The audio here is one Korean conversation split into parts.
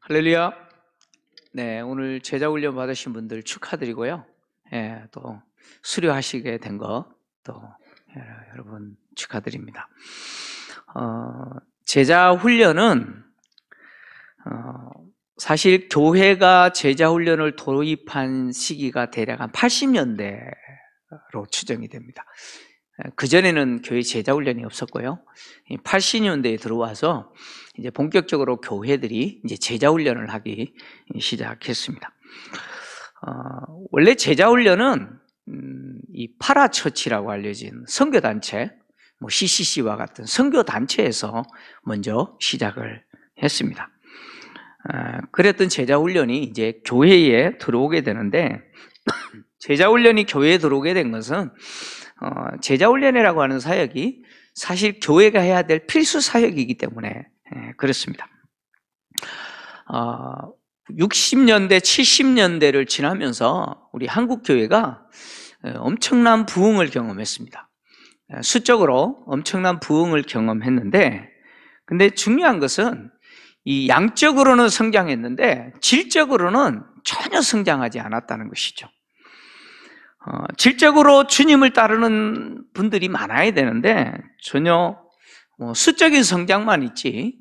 할렐루야. 네, 오늘 제자 훈련 받으신 분들 축하드리고요. 또 수료하시게 된 거 또 여러분 축하드립니다. 제자 훈련은 사실 교회가 제자 훈련을 도입한 시기가 대략 한 80년대로 추정이 됩니다. 그전에는 교회 제자 훈련이 없었고요. 80년대에 들어와서 이제 본격적으로 교회들이 이제 제자 훈련을 하기 시작했습니다. 원래 제자 훈련은 이 파라처치라고 알려진 선교단체, 뭐 CCC와 같은 선교단체에서 먼저 시작을 했습니다. 그랬던 제자 훈련이 이제 교회에 들어오게 되는데, 제자 훈련이 교회에 들어오게 된 것은 제자 훈련이라고 하는 사역이 사실 교회가 해야 될 필수 사역이기 때문에 그렇습니다. 60년대, 70년대를 지나면서 우리 한국 교회가 엄청난 부흥을 경험했습니다. 수적으로 엄청난 부흥을 경험했는데, 근데 중요한 것은 이 양적으로는 성장했는데 질적으로는 전혀 성장하지 않았다는 것이죠. 질적으로 주님을 따르는 분들이 많아야 되는데 전혀 수적인 성장만 있지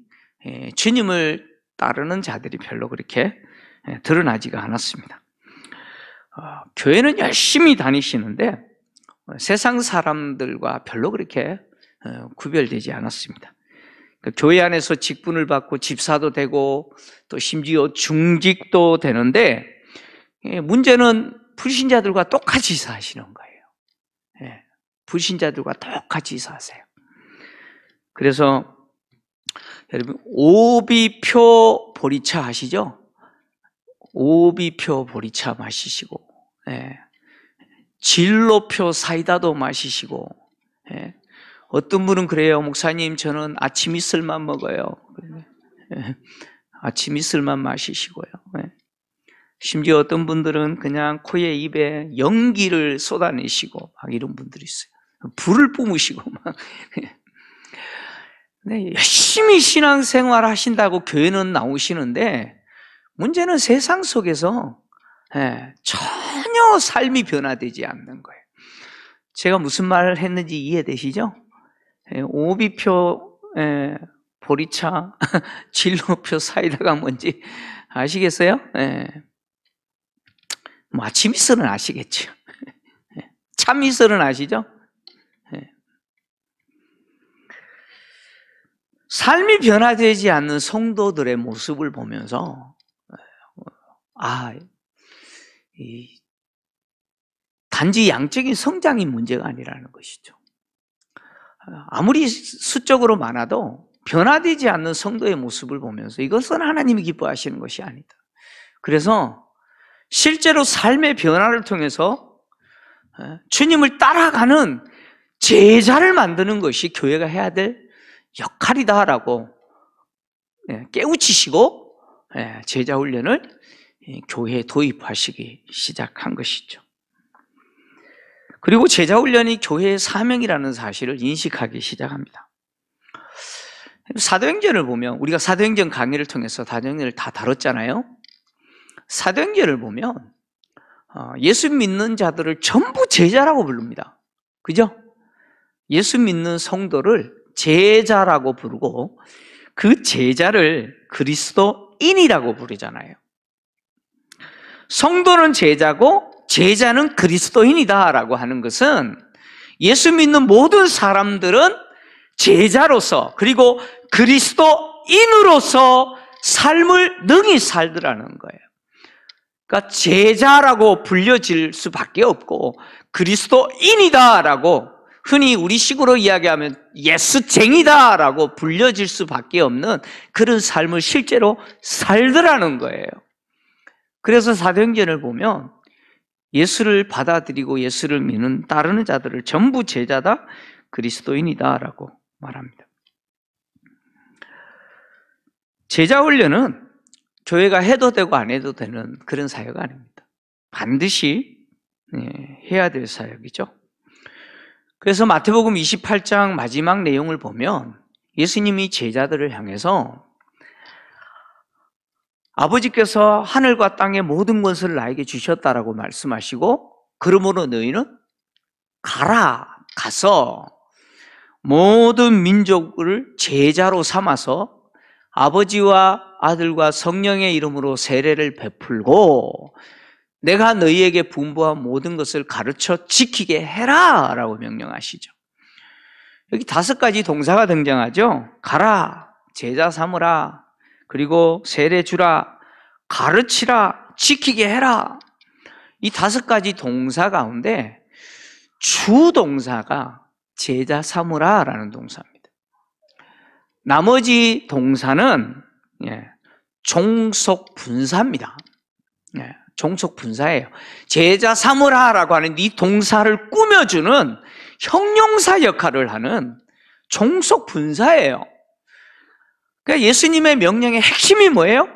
주님을 따르는 자들이 별로 그렇게 드러나지가 않았습니다. 교회는 열심히 다니시는데 세상 사람들과 별로 그렇게 구별되지 않았습니다. 교회 안에서 직분을 받고 집사도 되고 또 심지어 중직도 되는데 문제는 불신자들과 똑같이 사시는 거예요. 불신자들과 똑같이 사세요. 그래서 여러분 오비표 보리차 아시죠? 오비표 보리차 마시시고 진로표 사이다도 마시시고 어떤 분은 그래요. 목사님 저는 아침 이슬만 먹어요. 아침 이슬만 마시시고요. 심지어 어떤 분들은 그냥 코에 입에 연기를 쏟아내시고 막 이런 분들이 있어요. 불을 뿜으시고 막. 열심히 신앙생활 하신다고 교회는 나오시는데 문제는 세상 속에서 전혀 삶이 변화되지 않는 거예요. 제가 무슨 말을 했는지 이해되시죠? 오비표 보리차 진로표 사이다가 뭔지 아시겠어요? 뭐 아침 이슬은 아시겠죠. 참 이슬은 아시죠? 삶이 변화되지 않는 성도들의 모습을 보면서 단지 양적인 성장이 문제가 아니라는 것이죠. 아무리 수적으로 많아도 변화되지 않는 성도의 모습을 보면서 이것은 하나님이 기뻐하시는 것이 아니다. 그래서 실제로 삶의 변화를 통해서 주님을 따라가는 제자를 만드는 것이 교회가 해야 될 역할이다라고 깨우치시고 제자 훈련을 교회에 도입하시기 시작한 것이죠. 그리고 제자 훈련이 교회의 사명이라는 사실을 인식하기 시작합니다. 사도행전을 보면 우리가 사도행전 강의를 통해서 사도행전을 다 다뤘잖아요. 사도행전을 보면 예수 믿는 자들을 전부 제자라고 부릅니다. 그죠? 예수 믿는 성도를 제자라고 부르고 그 제자를 그리스도인이라고 부르잖아요. 성도는 제자고 제자는 그리스도인이다라고 하는 것은 예수 믿는 모든 사람들은 제자로서 그리고 그리스도인으로서 삶을 능히 살더라는 거예요. 그러니까 제자라고 불려질 수밖에 없고 그리스도인이다라고 흔히 우리식으로 이야기하면 예수쟁이다라고 불려질 수밖에 없는 그런 삶을 실제로 살더라는 거예요. 그래서 사도행전을 보면 예수를 받아들이고 예수를 믿는 따르는 자들을 전부 제자다, 그리스도인이다라고 말합니다. 제자 훈련은 교회가 해도 되고 안 해도 되는 그런 사역 아닙니다. 반드시 해야 될 사역이죠. 그래서 마태복음 28장 마지막 내용을 보면 예수님이 제자들을 향해서 아버지께서 하늘과 땅의 모든 것을 나에게 주셨다라고 말씀하시고, 그러므로 너희는 가서 모든 민족을 제자로 삼아서 아버지와 아들과 성령의 이름으로 세례를 베풀고 내가 너희에게 분부한 모든 것을 가르쳐 지키게 해라 라고 명령하시죠. 여기 5가지 동사가 등장하죠. 가라, 제자 삼으라, 그리고 세례 주라, 가르치라, 지키게 해라. 이 5가지 동사 가운데 주동사가 제자 삼으라 라는 동사입니다. 나머지 동사는 종속 분사입니다. 종속 분사예요. 제자 삼으라 라고 하는 이 동사를 꾸며주는 형용사 역할을 하는 종속 분사예요. 그러니까 예수님의 명령의 핵심이 뭐예요?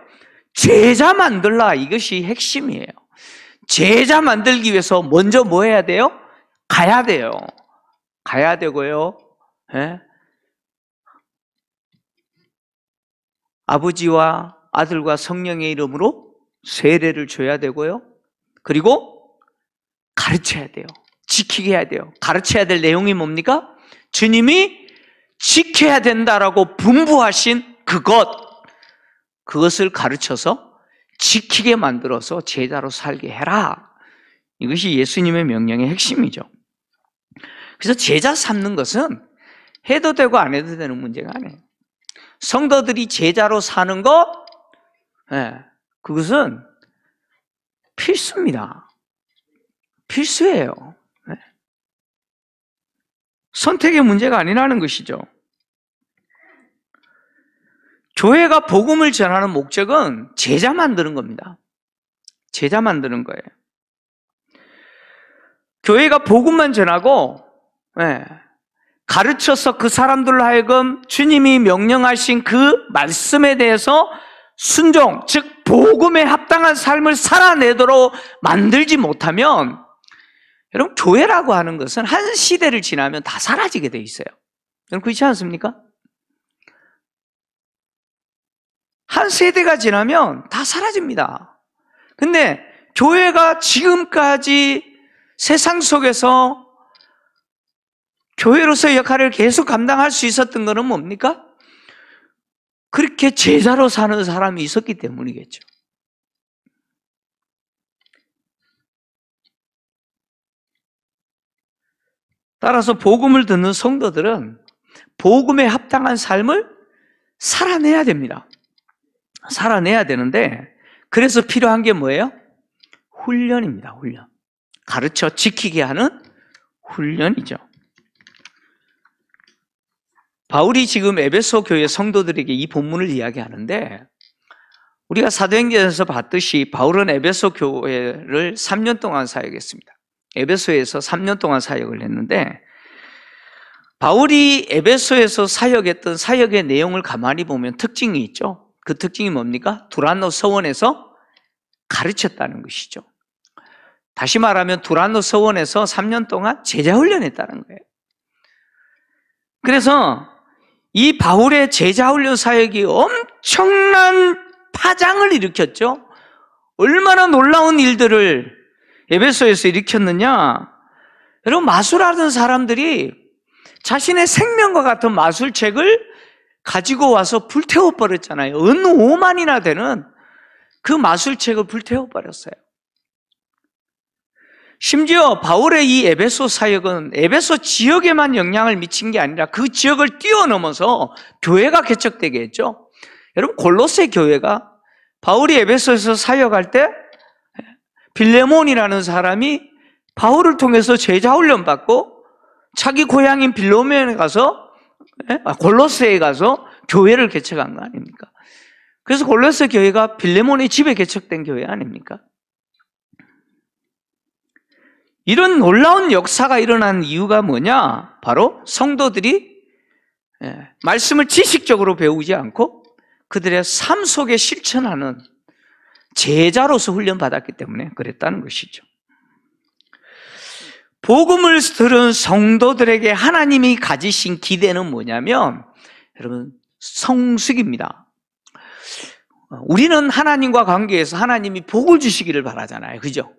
제자 만들라, 이것이 핵심이에요. 제자 만들기 위해서 먼저 뭐 해야 돼요? 가야 돼요. 가야 되고요. 아버지와 아들과 성령의 이름으로 세례를 줘야 되고요. 그리고 가르쳐야 돼요. 지키게 해야 돼요. 가르쳐야 될 내용이 뭡니까? 주님이 지켜야 된다라고 분부하신 그것을 가르쳐서 지키게 만들어서 제자로 살게 해라. 이것이 예수님의 명령의 핵심이죠. 그래서 제자 삼는 것은 해도 되고 안 해도 되는 문제가 아니에요. 성도들이 제자로 사는 것, 그것은 필수입니다. 필수예요. 선택의 문제가 아니라는 것이죠. 교회가 복음을 전하는 목적은 제자 만드는 겁니다. 제자 만드는 거예요. 교회가 복음만 전하고 가르쳐서 그 사람들로 하여금 주님이 명령하신 그 말씀에 대해서 순종, 즉 복음에 합당한 삶을 살아내도록 만들지 못하면, 여러분, 교회라고 하는 것은 한 시대를 지나면 다 사라지게 돼 있어요. 여러분, 그렇지 않습니까? 한 세대가 지나면 다 사라집니다. 근데 교회가 지금까지 세상 속에서 교회로서의 역할을 계속 감당할 수 있었던 것은 뭡니까? 그렇게 제자로 사는 사람이 있었기 때문이겠죠. 따라서 복음을 듣는 성도들은 복음에 합당한 삶을 살아내야 됩니다. 살아내야 되는데, 그래서 필요한 게 뭐예요? 훈련입니다. 훈련. 가르쳐 지키게 하는 훈련이죠. 바울이 지금 에베소 교회 성도들에게 이 본문을 이야기하는데, 우리가 사도행전에서 봤듯이 바울은 에베소 교회를 3년 동안 사역했습니다. 에베소에서 3년 동안 사역을 했는데, 바울이 에베소에서 사역했던 사역의 내용을 가만히 보면 특징이 있죠. 그 특징이 뭡니까? 두란노 서원에서 가르쳤다는 것이죠. 다시 말하면 두란노 서원에서 3년 동안 제자 훈련했다는 거예요. 그래서 이 바울의 제자 훈련 사역이 엄청난 파장을 일으켰죠. 얼마나 놀라운 일들을 에베소에서 일으켰느냐. 여러분, 마술하던 사람들이 자신의 생명과 같은 마술책을 가지고 와서 불태워버렸잖아요. 어느 5만이나 되는 그 마술책을 불태워버렸어요. 심지어 바울의 이 에베소 사역은 에베소 지역에만 영향을 미친 게 아니라 그 지역을 뛰어넘어서 교회가 개척되게 했죠. 여러분, 골로새 교회가 바울이 에베소에서 사역할 때 빌레몬이라는 사람이 바울을 통해서 제자 훈련 받고 자기 고향인 빌로몬에 가서 골로새에 가서 교회를 개척한 거 아닙니까? 그래서 골로새 교회가 빌레몬의 집에 개척된 교회 아닙니까? 이런 놀라운 역사가 일어난 이유가 뭐냐? 바로 성도들이 말씀을 지식적으로 배우지 않고 그들의 삶 속에 실천하는 제자로서 훈련받았기 때문에 그랬다는 것이죠. 복음을 들은 성도들에게 하나님이 가지신 기대는 뭐냐면, 여러분, 성숙입니다. 우리는 하나님과 관계에서 하나님이 복을 주시기를 바라잖아요. 그죠?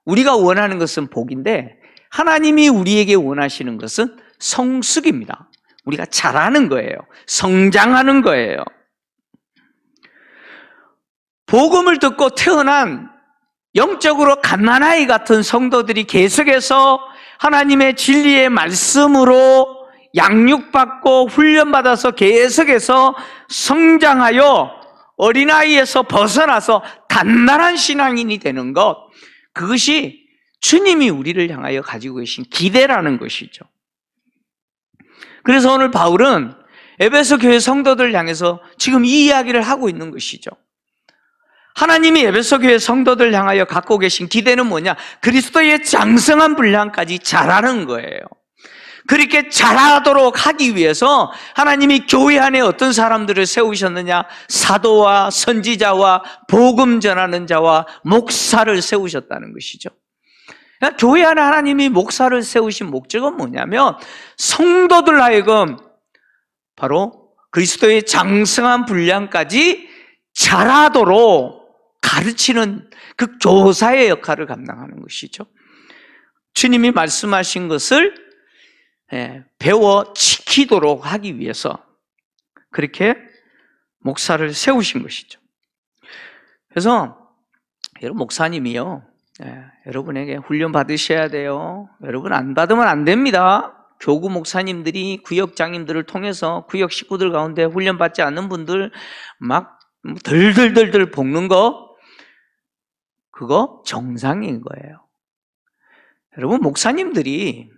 우리가 원하는 것은 복인데 하나님이 우리에게 원하시는 것은 성숙입니다. 우리가 자라는 거예요. 성장하는 거예요. 복음을 듣고 태어난 영적으로 갓난아이 같은 성도들이 계속해서 하나님의 진리의 말씀으로 양육받고 훈련받아서 계속해서 성장하여 어린아이에서 벗어나서 단단한 신앙인이 되는 것, 그것이 주님이 우리를 향하여 가지고 계신 기대라는 것이죠. 그래서 오늘 바울은 에베소 교회 성도들을 향해서 지금 이 이야기를 하고 있는 것이죠. 하나님이 에베소 교회 성도들을 향하여 갖고 계신 기대는 뭐냐? 그리스도의 장성한 분량까지 자라는 거예요. 그렇게 자라도록 하기 위해서 하나님이 교회 안에 어떤 사람들을 세우셨느냐? 사도와 선지자와 복음 전하는 자와 목사를 세우셨다는 것이죠. 그러니까 교회 안에 하나님이 목사를 세우신 목적은 뭐냐면 성도들 하여금 바로 그리스도의 장성한 분량까지 자라도록 가르치는 그 교사의 역할을 감당하는 것이죠. 주님이 말씀하신 것을 배워 지키도록 하기 위해서 그렇게 목사를 세우신 것이죠. 그래서 여러분, 목사님이요, 여러분에게 훈련 받으셔야 돼요. 여러분 안 받으면 안 됩니다. 교구 목사님들이 구역장님들을 통해서 구역 식구들 가운데 훈련 받지 않는 분들 막 덜덜덜덜 볶는 거, 그거 정상인 거예요. 여러분, 목사님들이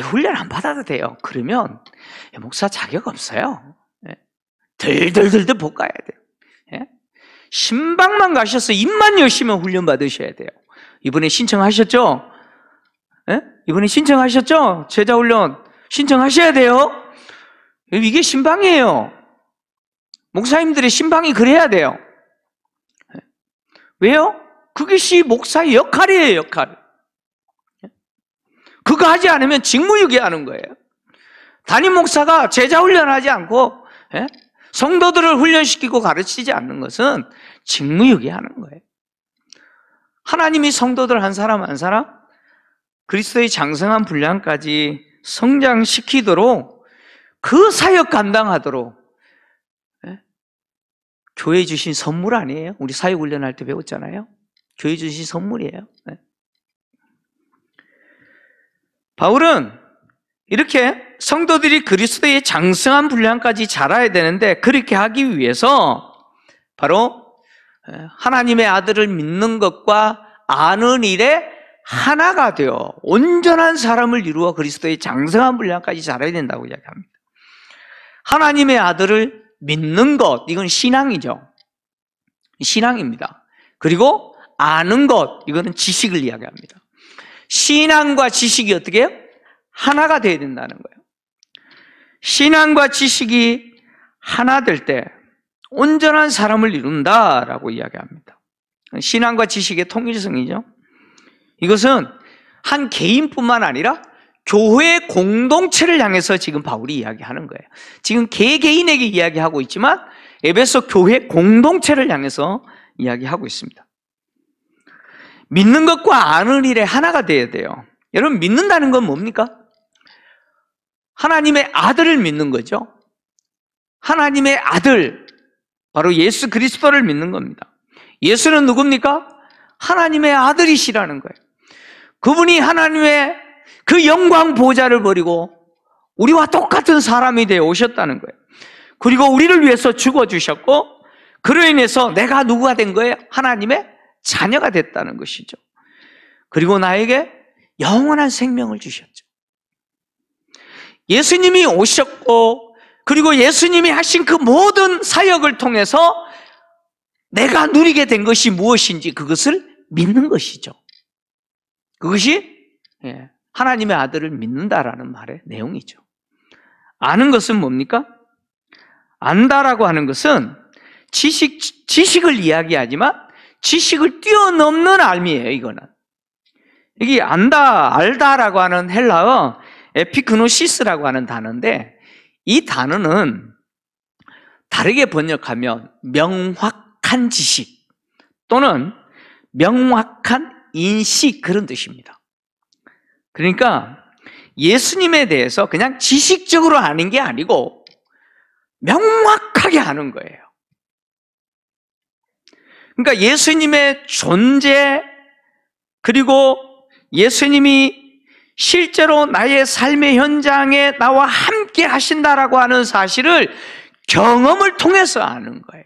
훈련 안 받아도 돼요. 그러면 목사 자격 없어요. 덜덜덜덜 볶아야 돼요. 신방만 가셔서 입만 열시면 훈련 받으셔야 돼요. 이번에 신청하셨죠? 이번에 신청하셨죠? 제자훈련 신청하셔야 돼요. 이게 신방이에요. 목사님들의 신방이 그래야 돼요. 왜요? 그것이 목사의 역할이에요, 역할. 그거 하지 않으면 직무유기하는 거예요. 담임 목사가 제자훈련하지 않고 성도들을 훈련시키고 가르치지 않는 것은 직무유기하는 거예요. 하나님이 성도들 한 사람 한 사람 그리스도의 장성한 분량까지 성장시키도록 그 사역 감당하도록 교회 주신 선물 아니에요? 우리 사역훈련할 때 배웠잖아요. 교회 주신 선물이에요. 바울은 이렇게 성도들이 그리스도의 장성한 분량까지 자라야 되는데 그렇게 하기 위해서 바로 하나님의 아들을 믿는 것과 아는 일에 하나가 되어 온전한 사람을 이루어 그리스도의 장성한 분량까지 자라야 된다고 이야기합니다. 하나님의 아들을 믿는 것, 이건 신앙이죠. 신앙입니다. 그리고 아는 것, 이거는 지식을 이야기합니다. 신앙과 지식이 어떻게 해요? 하나가 되어야 된다는 거예요. 신앙과 지식이 하나 될 때 온전한 사람을 이룬다라고 이야기합니다. 신앙과 지식의 통일성이죠. 이것은 한 개인뿐만 아니라 교회 공동체를 향해서 지금 바울이 이야기하는 거예요. 지금 개개인에게 이야기하고 있지만 에베소 교회 공동체를 향해서 이야기하고 있습니다. 믿는 것과 아는 일에 하나가 되어야 돼요. 여러분, 믿는다는 건 뭡니까? 하나님의 아들을 믿는 거죠. 하나님의 아들, 바로 예수 그리스도를 믿는 겁니다. 예수는 누굽니까? 하나님의 아들이시라는 거예요. 그분이 하나님의 그 영광 보좌를 버리고 우리와 똑같은 사람이 되어 오셨다는 거예요. 그리고 우리를 위해서 죽어주셨고 그로 인해서 내가 누구가 된 거예요? 하나님의 자녀가 됐다는 것이죠. 그리고 나에게 영원한 생명을 주셨죠. 예수님이 오셨고 그리고 예수님이 하신 그 모든 사역을 통해서 내가 누리게 된 것이 무엇인지 그것을 믿는 것이죠. 그것이 하나님의 아들을 믿는다라는 말의 내용이죠. 아는 것은 뭡니까? 안다라고 하는 것은 지식을 이야기하지만 지식을 뛰어넘는 알미예요. 이거는 여기 안다, 알다라고 하는 헬라어 에피그노시스라고 하는 단어인데 이 단어는 다르게 번역하면 명확, 명확한 지식 또는 명확한 인식, 그런 뜻입니다. 그러니까 예수님에 대해서 그냥 지식적으로 아는 게 아니고 명확하게 아는 거예요. 그러니까 예수님의 존재, 그리고 예수님이 실제로 나의 삶의 현장에 나와 함께 하신다라고 하는 사실을 경험을 통해서 아는 거예요.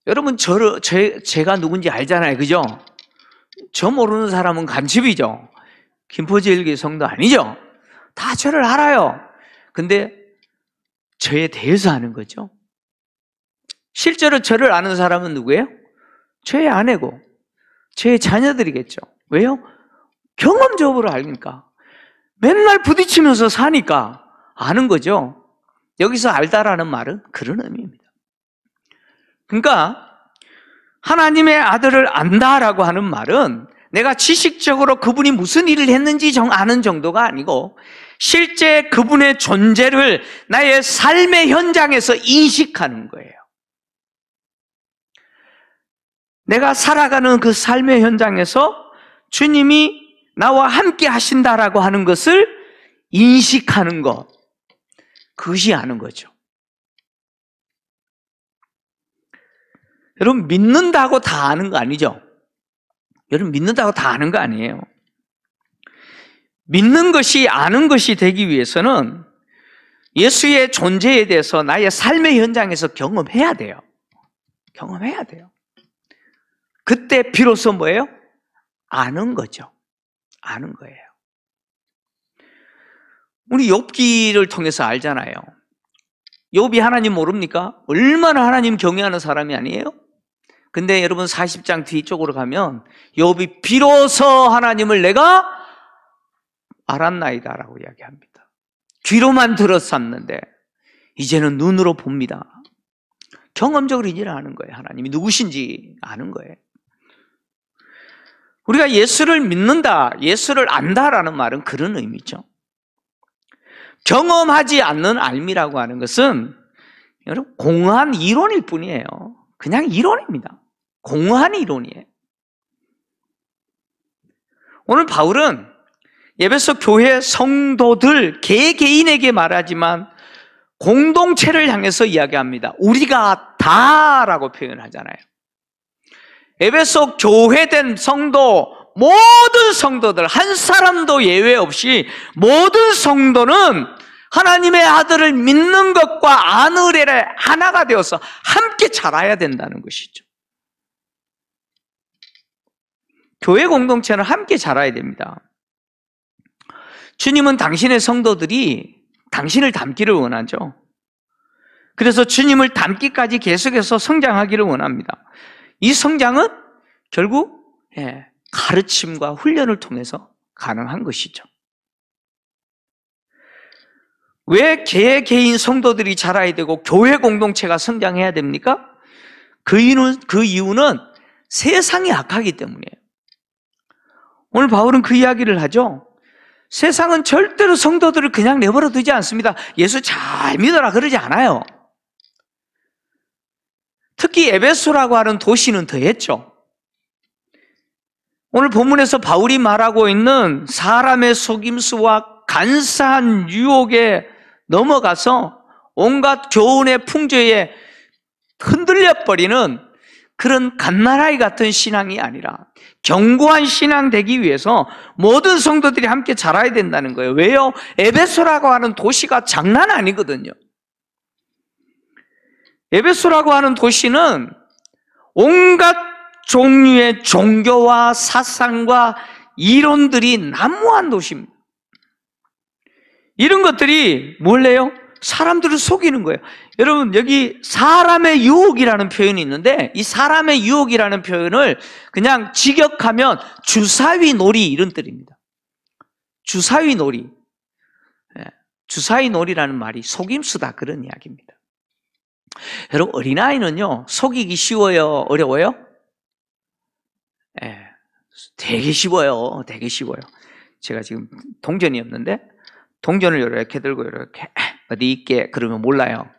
여러분, 제가 누군지 알잖아요. 그죠? 저 모르는 사람은 간첩이죠. 김포제일교회 성도 아니죠? 다 저를 알아요. 근데 저에 대해서 아는 거죠. 실제로 저를 아는 사람은 누구예요? 저의 아내고 저의 자녀들이겠죠. 왜요? 경험적으로 알니까. 맨날 부딪히면서 사니까 아는 거죠. 여기서 알다라는 말은 그런 의미입니다. 그러니까 하나님의 아들을 안다라고 하는 말은 내가 지식적으로 그분이 무슨 일을 했는지 아는 정도가 아니고 실제 그분의 존재를 나의 삶의 현장에서 인식하는 거예요. 내가 살아가는 그 삶의 현장에서 주님이 나와 함께 하신다라고 하는 것을 인식하는 것, 그것이 아는 거죠. 여러분, 믿는다고 다 아는 거 아니죠? 여러분, 믿는다고 다 아는 거 아니에요. 믿는 것이 아는 것이 되기 위해서는 예수의 존재에 대해서 나의 삶의 현장에서 경험해야 돼요. 경험해야 돼요. 그때 비로소 뭐예요? 아는 거죠. 아는 거예요. 우리 욥기를 통해서 알잖아요. 욥이 하나님 모릅니까? 얼마나 하나님 경외하는 사람이 아니에요? 근데 여러분 40장 뒤쪽으로 가면 욥이 비로소 하나님을 내가 알았나이다 라고 이야기합니다. 귀로만 들었었는데 이제는 눈으로 봅니다. 경험적으로 이제는 아는 거예요. 하나님이 누구신지 아는 거예요. 우리가 예수를 믿는다, 예수를 안다라는 말은 그런 의미죠. 경험하지 않는 알미라고 하는 것은 여러분 공허한 이론일 뿐이에요. 그냥 이론입니다. 공허한 이론이에요. 오늘 바울은 에베소 교회 성도들 개개인에게 말하지만 공동체를 향해서 이야기합니다. 우리가 다라고 표현하잖아요. 에베소 교회된 성도, 모든 성도들, 한 사람도 예외 없이 모든 성도는 하나님의 아들을 믿는 것과 아느레에 하나가 되어서 함께 자라야 된다는 것이죠. 교회 공동체는 함께 자라야 됩니다. 주님은 당신의 성도들이 당신을 닮기를 원하죠. 그래서 주님을 닮기까지 계속해서 성장하기를 원합니다. 이 성장은 결국 가르침과 훈련을 통해서 가능한 것이죠. 왜 개개인 성도들이 자라야 되고 교회 공동체가 성장해야 됩니까? 그 이유는 세상이 악하기 때문이에요. 오늘 바울은 그 이야기를 하죠. 세상은 절대로 성도들을 그냥 내버려 두지 않습니다. 예수 잘 믿어라 그러지 않아요. 특히 에베소라고 하는 도시는 더했죠. 오늘 본문에서 바울이 말하고 있는 사람의 속임수와 간사한 유혹에 넘어가서 온갖 교훈의 풍조에 흔들려버리는 그런 갓난아이 같은 신앙이 아니라 견고한 신앙 되기 위해서 모든 성도들이 함께 자라야 된다는 거예요. 왜요? 에베소라고 하는 도시가 장난 아니거든요. 에베소라고 하는 도시는 온갖 종류의 종교와 사상과 이론들이 난무한 도시입니다. 이런 것들이 뭘래요? 사람들을 속이는 거예요. 여러분, 여기 사람의 유혹이라는 표현이 있는데 이 사람의 유혹이라는 표현을 그냥 직역하면 주사위 놀이, 이런 뜻입니다. 주사위 놀이. 주사위 놀이라는 말이 속임수다, 그런 이야기입니다. 여러분, 어린아이는요 속이기 쉬워요, 어려워요? 되게 쉬워요. 되게 쉬워요. 제가 지금 동전이었는데 동전을 이렇게 들고 이렇게 어디 있게 그러면 몰라요.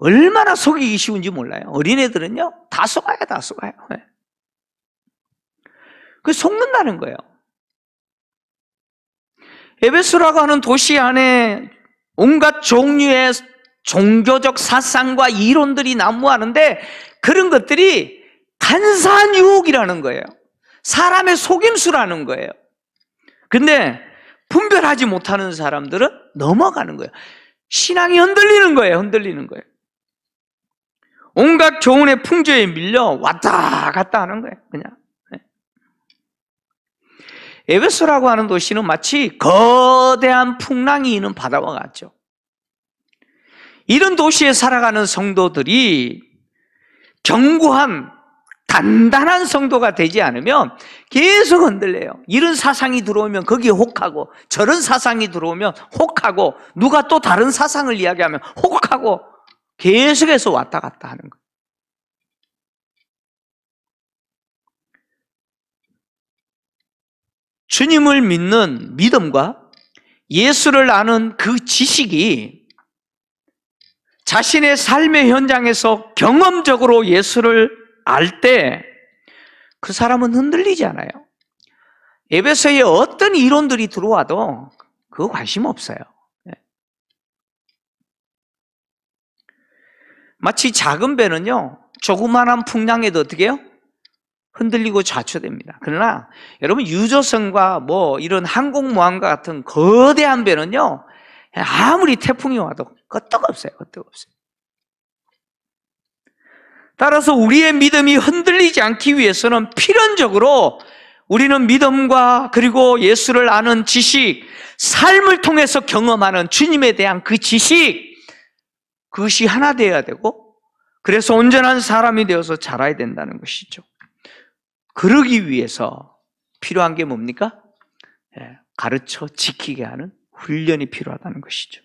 얼마나 속이기 쉬운지 몰라요. 어린애들은요, 다 속아요, 다 속아요. 그 속는다는 거예요. 에베소라고 하는 도시 안에 온갖 종류의 종교적 사상과 이론들이 난무하는데 그런 것들이 간사한 유혹이라는 거예요. 사람의 속임수라는 거예요. 근데 분별하지 못하는 사람들은 넘어가는 거예요. 신앙이 흔들리는 거예요. 흔들리는 거예요. 온갖 교훈의 풍조에 밀려 왔다 갔다 하는 거예요. 그냥. 에베소라고 하는 도시는 마치 거대한 풍랑이 있는 바다와 같죠. 이런 도시에 살아가는 성도들이 견고한 단단한 성도가 되지 않으면 계속 흔들려요. 이런 사상이 들어오면 거기에 혹하고, 저런 사상이 들어오면 혹하고, 누가 또 다른 사상을 이야기하면 혹하고, 계속해서 왔다 갔다 하는 거예요. 주님을 믿는 믿음과 예수를 아는 그 지식이 자신의 삶의 현장에서 경험적으로 예수를 알 때 그 사람은 흔들리지 않아요. 에베소에 어떤 이론들이 들어와도 그거 관심 없어요. 마치 작은 배는요, 조그만한 풍랑에도 어떻게 해요? 흔들리고 좌초됩니다. 그러나 여러분, 유조선과 뭐 이런 항공모함과 같은 거대한 배는요, 아무리 태풍이 와도 끄떡없어요. 끄떡없어요. 따라서 우리의 믿음이 흔들리지 않기 위해서는 필연적으로 우리는 믿음과 그리고 예수를 아는 지식, 삶을 통해서 경험하는 주님에 대한 그 지식, 그것이 하나 되어야 되고, 그래서 온전한 사람이 되어서 자라야 된다는 것이죠. 그러기 위해서 필요한 게 뭡니까? 가르쳐 지키게 하는 훈련이 필요하다는 것이죠.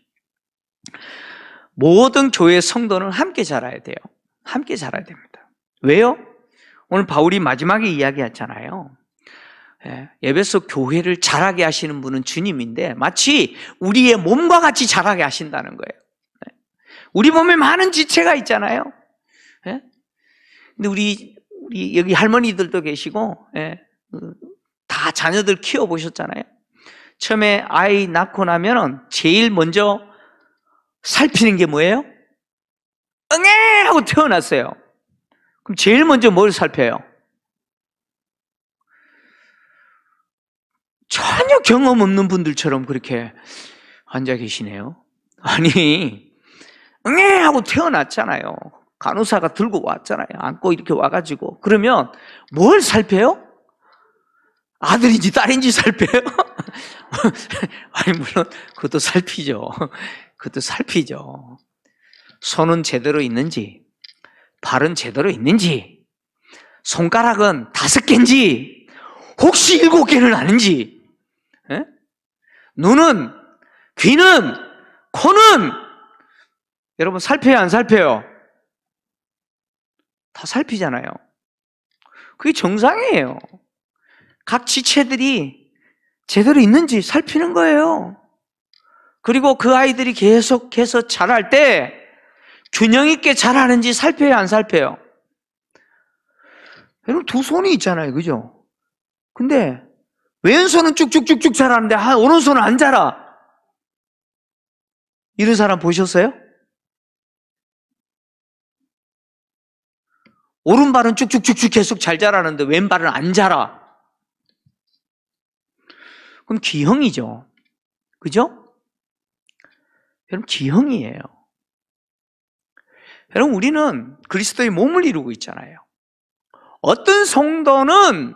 모든 교회 성도는 함께 자라야 돼요. 함께 자라야 됩니다. 왜요? 오늘 바울이 마지막에 이야기했잖아요. 에베소 교회를 자라게 하시는 분은 주님인데 마치 우리의 몸과 같이 자라게 하신다는 거예요. 우리 몸에 많은 지체가 있잖아요. 근데 우리 여기 할머니들도 계시고, 다 자녀들 키워보셨잖아요. 처음에 아이 낳고 나면은 제일 먼저 살피는 게 뭐예요? 응애! 하고 태어났어요. 그럼 제일 먼저 뭘 살펴요? 전혀 경험 없는 분들처럼 그렇게 앉아 계시네요. 아니, 응애! 하고 태어났잖아요. 간호사가 들고 왔잖아요. 안고 이렇게 와가지고. 그러면 뭘 살펴요? 아들인지 딸인지 살펴요? 아니, 물론 그것도 살피죠. 그것도 살피죠. 손은 제대로 있는지, 발은 제대로 있는지, 손가락은 5개인지, 혹시 7개는 아닌지, 눈은, 귀는, 코는, 여러분 살펴요, 안 살펴요? 다 살피잖아요. 그게 정상이에요. 각 지체들이 제대로 있는지 살피는 거예요. 그리고 그 아이들이 계속해서 자랄 때 균형 있게 자라는지 살펴요, 안 살펴요? 여러분, 2손이 있잖아요, 그죠? 근데 왼손은 쭉쭉쭉쭉 자라는데 오른손은 안 자라. 이런 사람 보셨어요? 오른발은 쭉쭉쭉쭉 계속 잘 자라는데 왼발은 안 자라. 그럼 기형이죠. 그죠? 여러분, 기형이에요. 여러분, 우리는 그리스도의 몸을 이루고 있잖아요. 어떤 성도는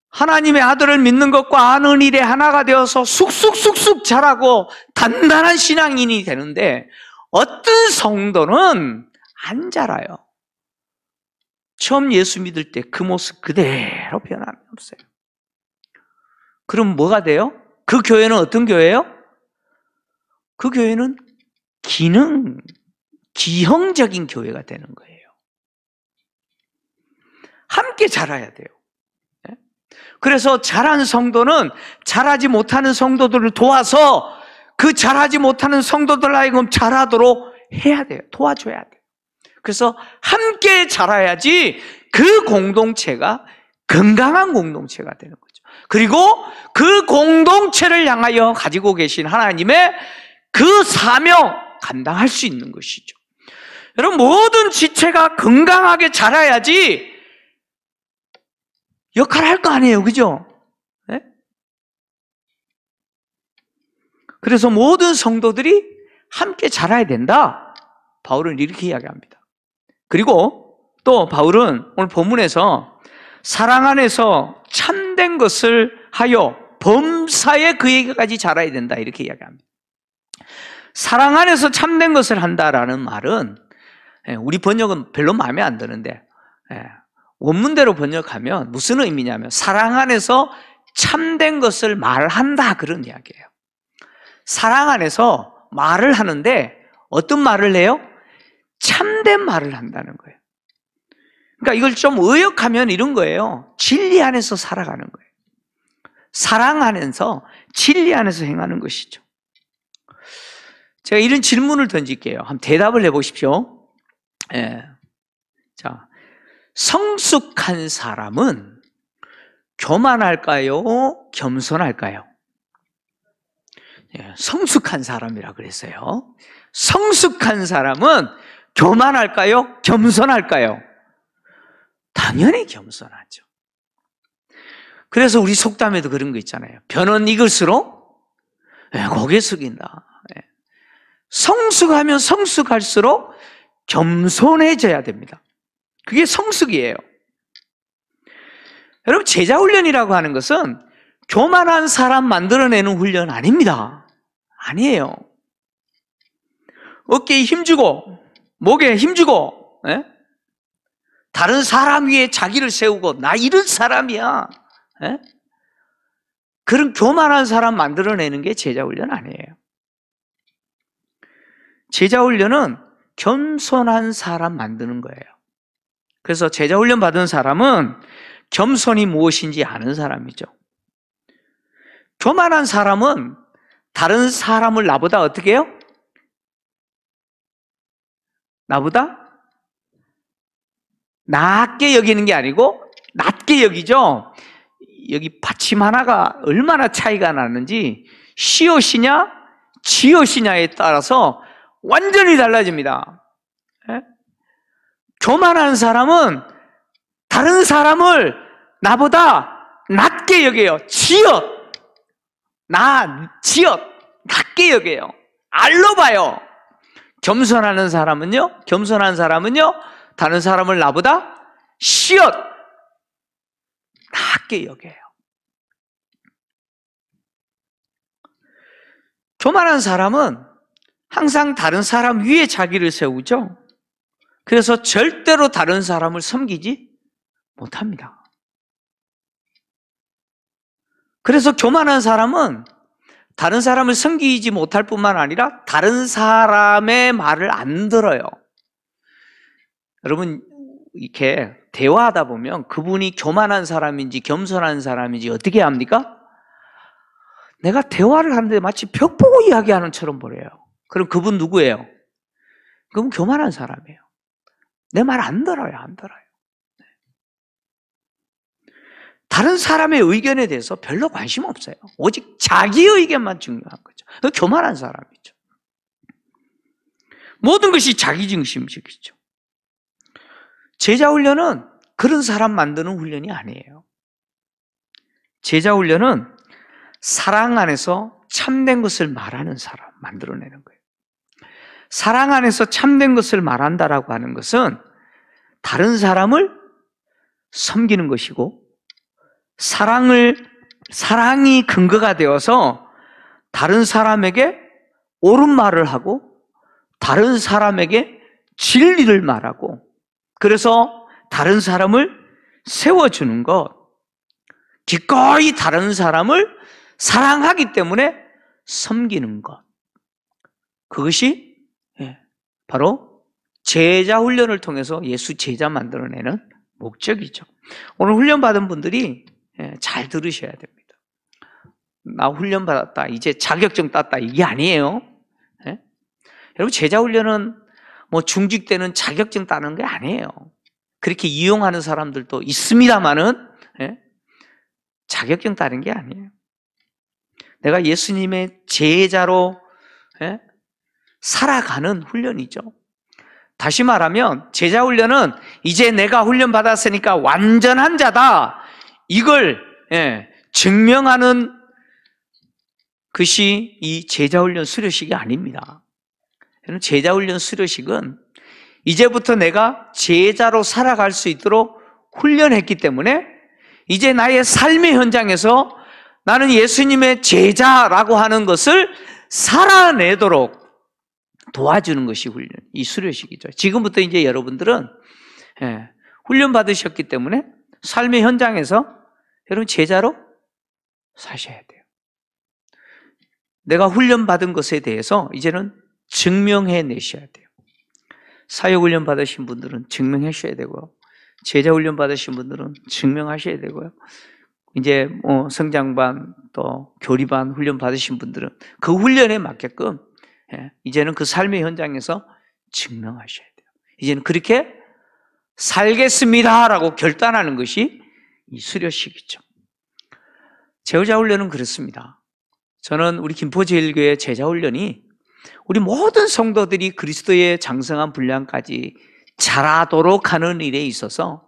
하나님의 아들을 믿는 것과 아는 일에 하나가 되어서 쑥쑥쑥쑥 자라고 단단한 신앙인이 되는데 어떤 성도는 안 자라요. 처음 예수 믿을 때 그 모습 그대로 변함이 없어요. 그럼 뭐가 돼요? 그 교회는 어떤 교회예요? 그 교회는 기형적인 교회가 되는 거예요. 함께 자라야 돼요. 그래서 자란 성도는 자라지 못하는 성도들을 도와서 그 자라지 못하는 성도들 하여금 자라도록 해야 돼요. 도와줘야 돼요. 그래서 함께 자라야지 그 공동체가 건강한 공동체가 되는 거죠. 그리고 그 공동체를 향하여 가지고 계신 하나님의 그 사명 감당할 수 있는 것이죠. 여러분, 모든 지체가 건강하게 자라야지 역할을 할 거 아니에요. 그죠? 네? 그래서 모든 성도들이 함께 자라야 된다. 바울은 이렇게 이야기합니다. 그리고 또 바울은 오늘 본문에서 사랑 안에서 참된 것을 하여 범사에 그에게까지 자라야 된다. 이렇게 이야기합니다. 사랑 안에서 참된 것을 한다라는 말은 우리 번역은 별로 마음에 안 드는데 원문대로 번역하면 무슨 의미냐면 사랑 안에서 참된 것을 말한다, 그런 이야기예요. 사랑 안에서 말을 하는데 어떤 말을 해요? 참된 말을 한다는 거예요. 그러니까 이걸 좀 의역하면 이런 거예요. 진리 안에서 살아가는 거예요. 사랑 안에서 진리 안에서 행하는 것이죠. 제가 이런 질문을 던질게요. 한번 대답을 해보십시오. 자, 성숙한 사람은 교만할까요? 겸손할까요? 성숙한 사람이라 그랬어요. 성숙한 사람은 교만할까요? 겸손할까요? 당연히 겸손하죠. 그래서 우리 속담에도 그런 거 있잖아요. 벼는 익을수록 고개 숙인다. 성숙하면 성숙할수록 겸손해져야 됩니다. 그게 성숙이에요. 여러분, 제자훈련이라고 하는 것은 교만한 사람 만들어내는 훈련 아닙니다. 아니에요. 어깨에 힘주고 목에 힘주고 다른 사람 위에 자기를 세우고 나 이런 사람이야, 그런 교만한 사람 만들어내는 게 제자훈련 아니에요. 제자훈련은 겸손한 사람 만드는 거예요. 그래서 제자훈련 받은 사람은 겸손이 무엇인지 아는 사람이죠. 교만한 사람은 다른 사람을 나보다 어떻게 해요? 나보다 낮게 여기는 게 아니고 낮게 여기죠. 여기 받침 하나가 얼마나 차이가 나는지 시옷이냐 지옷이냐에 따라서 완전히 달라집니다. 교만한 사람은 다른 사람을 나보다 낮게 여겨요. 지옷, 낮게 여겨요. 알로 봐요. 겸손한 사람은요 다른 사람을 나보다 시옷, 낮게 여겨요. 교만한 사람은 항상 다른 사람 위에 자기를 세우죠. 그래서 절대로 다른 사람을 섬기지 못합니다. 그래서 교만한 사람은 다른 사람을 섬기지 못할 뿐만 아니라 다른 사람의 말을 안 들어요. 여러분, 이렇게 대화하다 보면 그분이 교만한 사람인지 겸손한 사람인지 어떻게 합니까? 내가 대화를 하는데 마치 벽 보고 이야기하는 처럼 보여요. 그럼 그분 누구예요? 그분 교만한 사람이에요. 내 말 안 들어요. 다른 사람의 의견에 대해서 별로 관심 없어요. 오직 자기 의견만 중요한 거죠. 그 교만한 사람이죠. 모든 것이 자기 중심적이죠. 제자훈련은 그런 사람 만드는 훈련이 아니에요. 제자훈련은 사랑 안에서 참된 것을 말하는 사람 만들어내는 거예요. 사랑 안에서 참된 것을 말한다라고 하는 것은 다른 사람을 섬기는 것이고, 사랑이 근거가 되어서 다른 사람에게 옳은 말을 하고 다른 사람에게 진리를 말하고, 그래서 다른 사람을 세워주는 것, 기꺼이 다른 사람을 사랑하기 때문에 섬기는 것, 그것이 바로 제자 훈련을 통해서 예수 제자 만들어내는 목적이죠. 오늘 훈련받은 분들이 잘 들으셔야 됩니다. 나 훈련받았다, 이제 자격증 땄다, 이게 아니에요. 여러분, 제자 훈련은 뭐 중직되는 자격증 따는 게 아니에요. 그렇게 이용하는 사람들도 있습니다만은 자격증 따는 게 아니에요. 내가 예수님의 제자로 살아가는 훈련이죠. 다시 말하면 제자 훈련은 이제 내가 훈련 받았으니까 완전한 자다, 이걸 증명하는 것이 이 제자 훈련 수료식이 아닙니다. 제자 훈련 수료식은 이제부터 내가 제자로 살아갈 수 있도록 훈련했기 때문에 이제 나의 삶의 현장에서 나는 예수님의 제자라고 하는 것을 살아내도록 도와주는 것이 훈련, 이 수료식이죠. 지금부터 이제 여러분들은 훈련 받으셨기 때문에 삶의 현장에서 여러분 제자로 사셔야 돼요. 내가 훈련 받은 것에 대해서 이제는 증명해 내셔야 돼요. 사역 훈련 받으신 분들은 증명하셔야 되고요. 제자 훈련 받으신 분들은 증명하셔야 되고요. 이제 성장반 또 교리반 훈련 받으신 분들은 그 훈련에 맞게끔 이제는 그 삶의 현장에서 증명하셔야 돼요. 이제는 그렇게 살겠습니다라고 결단하는 것이 이 수료식이죠. 제자 훈련은 그렇습니다. 저는 우리 김포제일교회 제자 훈련이 우리 모든 성도들이 그리스도의 장성한 분량까지 자라도록 하는 일에 있어서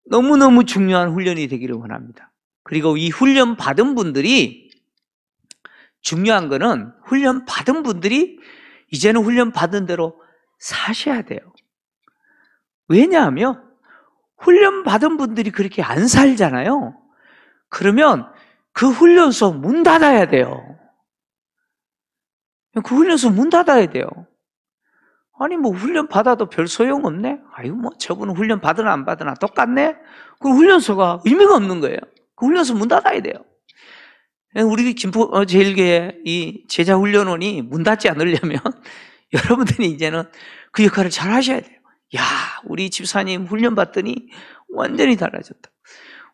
너무너무 중요한 훈련이 되기를 원합니다. 그리고 이 훈련 받은 분들이, 중요한 거는 훈련 받은 분들이 이제는 훈련 받은 대로 사셔야 돼요. 왜냐하면 훈련 받은 분들이 그렇게 안 살잖아요. 그러면 그 훈련소 문 닫아야 돼요. 그 훈련소 문 닫아야 돼요. 아니 뭐 훈련 받아도 별 소용없네? 아유 뭐 저분은 훈련 받으나 안 받으나 똑같네? 그 훈련소가 의미가 없는 거예요. 그 훈련소 문 닫아야 돼요. 우리 김포제일교회 이 제자훈련원이 문 닫지 않으려면 여러분들이 이제는 그 역할을 잘 하셔야 돼요. 야, 우리 집사님 훈련 받더니 완전히 달라졌다.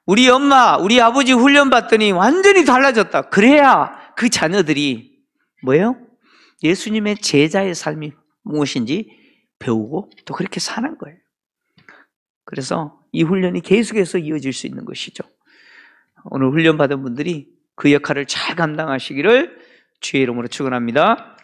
우리 엄마, 우리 아버지 훈련 받더니 완전히 달라졌다. 그래야 그 자녀들이 뭐예요? 예수님의 제자의 삶이 무엇인지 배우고 또 그렇게 사는 거예요. 그래서 이 훈련이 계속해서 이어질 수 있는 것이죠. 오늘 훈련 받은 분들이 그 역할을 잘 감당하시기를 주의 이름으로 축원합니다.